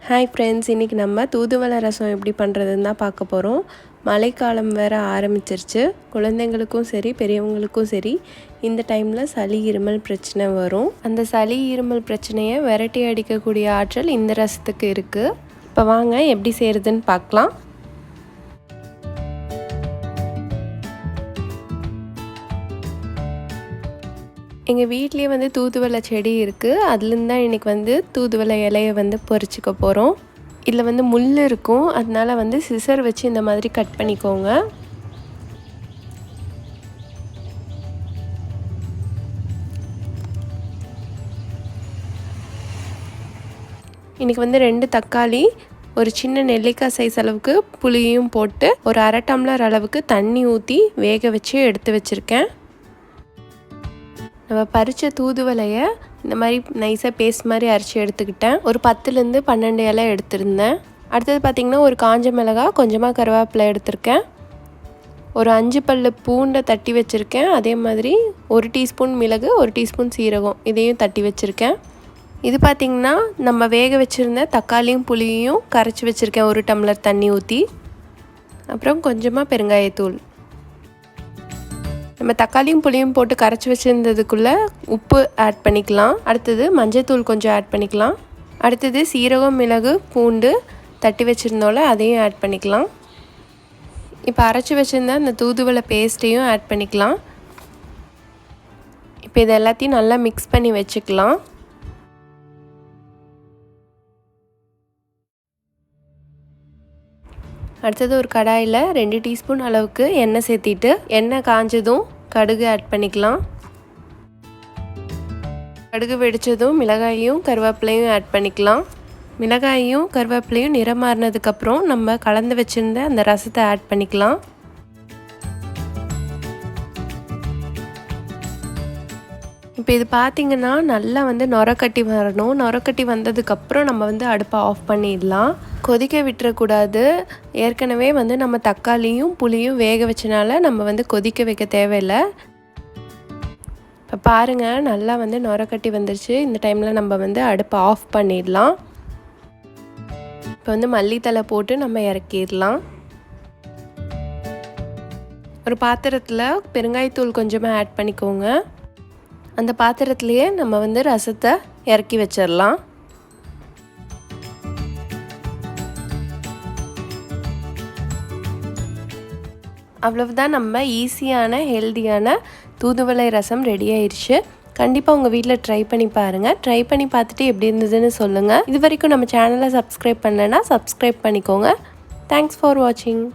Hi friends, இன்றைக்கி நம்ம தூதுவளை ரசம் எப்படி பண்ணுறதுன்னு தான் பார்க்க போகிறோம். மழைக்காலம் வேறு ஆரம்பிச்சிருச்சு. குழந்தைங்களுக்கும் சரி பெரியவங்களுக்கும் சரி இந்த டைமில் சளி இருமல் பிரச்சனை வரும். அந்த சளி இருமல் பிரச்சனையை விரட்டி அடிக்கக்கூடிய ஆற்றல் இந்த ரசத்துக்கு இருக்குது. இப்போ வாங்க எப்படி செய்கிறதுன்னு பார்க்கலாம். எங்கள் வீட்லேயே தூதுவளை செடி இருக்குது. அதுலேருந்து தான் இன்றைக்கி தூதுவளை இலையை பொறிச்சிக்க போகிறோம். இதில் முள் இருக்கும், அதனால் சிசர் வச்சு இந்த மாதிரி கட் பண்ணிக்கோங்க. இன்றைக்கி 2 தக்காளி, ஒரு சின்ன நெல்லிக்காய் சைஸ் அளவுக்கு புளியும் போட்டு ஒரு 1/2 டம்ளர் அளவுக்கு தண்ணி ஊற்றி வேக வச்சு எடுத்து வச்சுருக்கேன். நம்ம பறித்த தூதுவளையை இந்த மாதிரி நைஸாக பேஸ்ட் மாதிரி அரைச்சி எடுத்துக்கிட்டேன். ஒரு 10லேருந்து 12 இலை எடுத்திருந்தேன். அடுத்தது பார்த்திங்கன்னா ஒரு காஞ்ச மிளகாய், கொஞ்சமாக கருவேப்பிலை எடுத்திருக்கேன். ஒரு 5 பல்லு பூண்டை தட்டி வச்சுருக்கேன். அதே மாதிரி 1 டீஸ்பூன் மிளகு, 1 டீஸ்பூன் சீரகம் இதையும் தட்டி வச்சுருக்கேன். இது பார்த்திங்கன்னா நம்ம வேக வச்சுருந்த தக்காளியும் புளியையும் கரைச்சி வச்சுருக்கேன் 1 டம்ளர் தண்ணி ஊற்றி. அப்புறம் கொஞ்சமாக பெருங்காயத்தூள். நம்ம தக்காளியும் புளியும் போட்டு கரைச்சி வச்சுருந்ததுக்குள்ளே உப்பு ஆட் பண்ணிக்கலாம். அடுத்தது மஞ்சள்தூள் கொஞ்சம் ஆட் பண்ணிக்கலாம். அடுத்தது சீரகம், மிளகு, பூண்டு தட்டி வச்சுருந்தோம்ல அதையும் ஆட் பண்ணிக்கலாம். இப்போ அரைச்சி வச்சுருந்த அந்த தூதுவளை பேஸ்ட்டையும் ஆட் பண்ணிக்கலாம். இப்போ இது எல்லாத்தையும் நல்லா மிக்ஸ் பண்ணி வச்சுக்கலாம். அடுத்தது ஒரு கடாயில் 2 டீஸ்பூன் அளவுக்கு எண்ணெய் சேர்த்திட்டு எண்ணெய் காஞ்சதும் கடுகு ஆட் பண்ணிக்கலாம். கடுகு வெடித்ததும் மிளகாயும் கருவேப்பிலையும் ஆட் பண்ணிக்கலாம். மிளகாயும் கருவேப்பிலையும் நிறம் மாறினதுக்கப்புறம் நம்ம கலந்து வச்சுருந்த அந்த ரசத்தை ஆட் பண்ணிக்கலாம். இப்போ இது பார்த்திங்கன்னா நல்லா நுரக்கட்டி வரணும். நுரக்கட்டி வந்ததுக்கப்புறம் நம்ம அடுப்பை ஆஃப் பண்ணிடலாம். கொதிக்க விட்டுறக்கூடாது. ஏற்கனவே நம்ம தக்காளியும் புளியும் வேக வச்சனால நம்ம கொதிக்க வைக்க தேவையில்லை. இப்போ பாருங்கள், நல்லா நுரக்கட்டி வந்துருச்சு. இந்த டைமில் நம்ம அடுப்பை ஆஃப் பண்ணிடலாம். இப்போ மல்லித்தலை போட்டு நம்ம இறக்கிடலாம். ஒரு பாத்திரத்தில் பெருங்காயத்தூள் கொஞ்சமாக ஆட் பண்ணிக்கோங்க. அந்த பாத்திரத்துலேயே நம்ம ரசத்தை இறக்கி வச்சிடலாம். அவ்வளவுதான், நம்ம ஈஸியான ஹெல்தியான தூதுவளை ரசம் ரெடி ஆயிடுச்சு. கண்டிப்பாக உங்கள் வீட்டில் ட்ரை பண்ணி பாருங்கள். ட்ரை பண்ணி பார்த்துட்டு எப்படி இருந்ததுன்னு சொல்லுங்கள். இது வரைக்கும் நம்ம சேனலை சப்ஸ்கிரைப் பண்ணலைன்னா சப்ஸ்கிரைப் பண்ணிக்கோங்க. தேங்க்ஸ் ஃபார் வாட்சிங்.